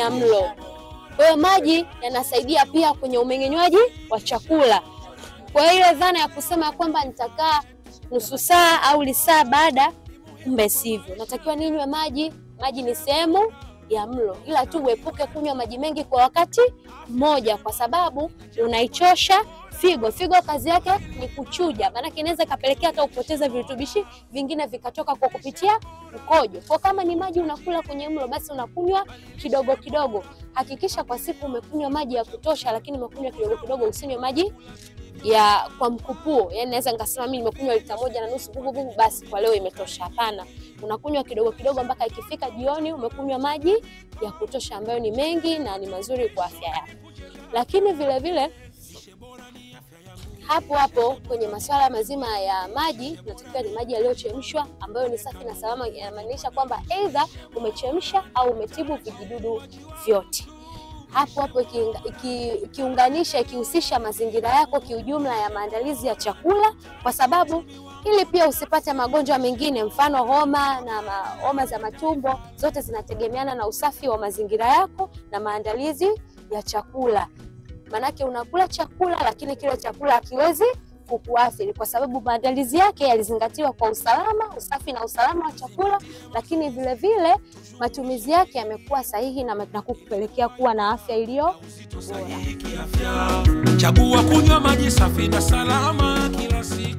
ya mlo. Kwa hiyo maji yanasaidia pia kwenye umeng'enywaji wa chakula. Kwa hiyo ile dhana ya kusema kwamba nitakaa nusu saa au lisaa baada, kumbe sivyo. Natakiwa ninywe maji. Maji ni sehemu ya mlo, ila tu uepuke kunywa maji mengi kwa wakati mmoja, kwa sababu unaichosha figo. Figo kazi yake ni kuchuja, maana inaweza kapelekea hata upoteza virutubishi vingine vikatoka kwa kupitia mkojo. Kwa kama ni maji unakula kwenye mlo, basi unakunywa kidogo kidogo. Hakikisha kwa siku umekunywa maji ya kutosha, lakini umekunywa kidogo kidogo, usinywe maji ya kwa mkupuo. Yaani naweza ngasema mimi nimekunywa lita 1.5 bubu basi kwa leo imetosha. Hapana. Unakunywa kidogo kidogo mpaka ikifika jioni umekunywa maji ya kutosha ambayo ni mengi na ni mazuri kwa afya yako. Lakini vile vile hapo kwenye masuala mazima ya maji, tunatakiwa ni maji yaliyochemshwa ambayo ni safi na salama. Inamaanisha kwamba either umechemsha au umetibu vijidudu vyote. Hapo ikiunganisha ikihusisha mazingira yako kiujumla ya maandalizi ya chakula, kwa sababu ili pia usipate magonjwa mengine, mfano homa na homa za matumbo, zote zinategemeana na usafi wa mazingira yako na maandalizi ya chakula. Manake unakula chakula lakini kile chakula hakiwezi kukuathiri kwa sababu maandalizi yake yalizingatiwa kwa usalama, usafi na usalama wa chakula, lakini vile vile matumizi yake yamekuwa sahihi na kukupelekea kuwa na afya iliyo bora. Chagua kunywa maji safi na salama kila siku.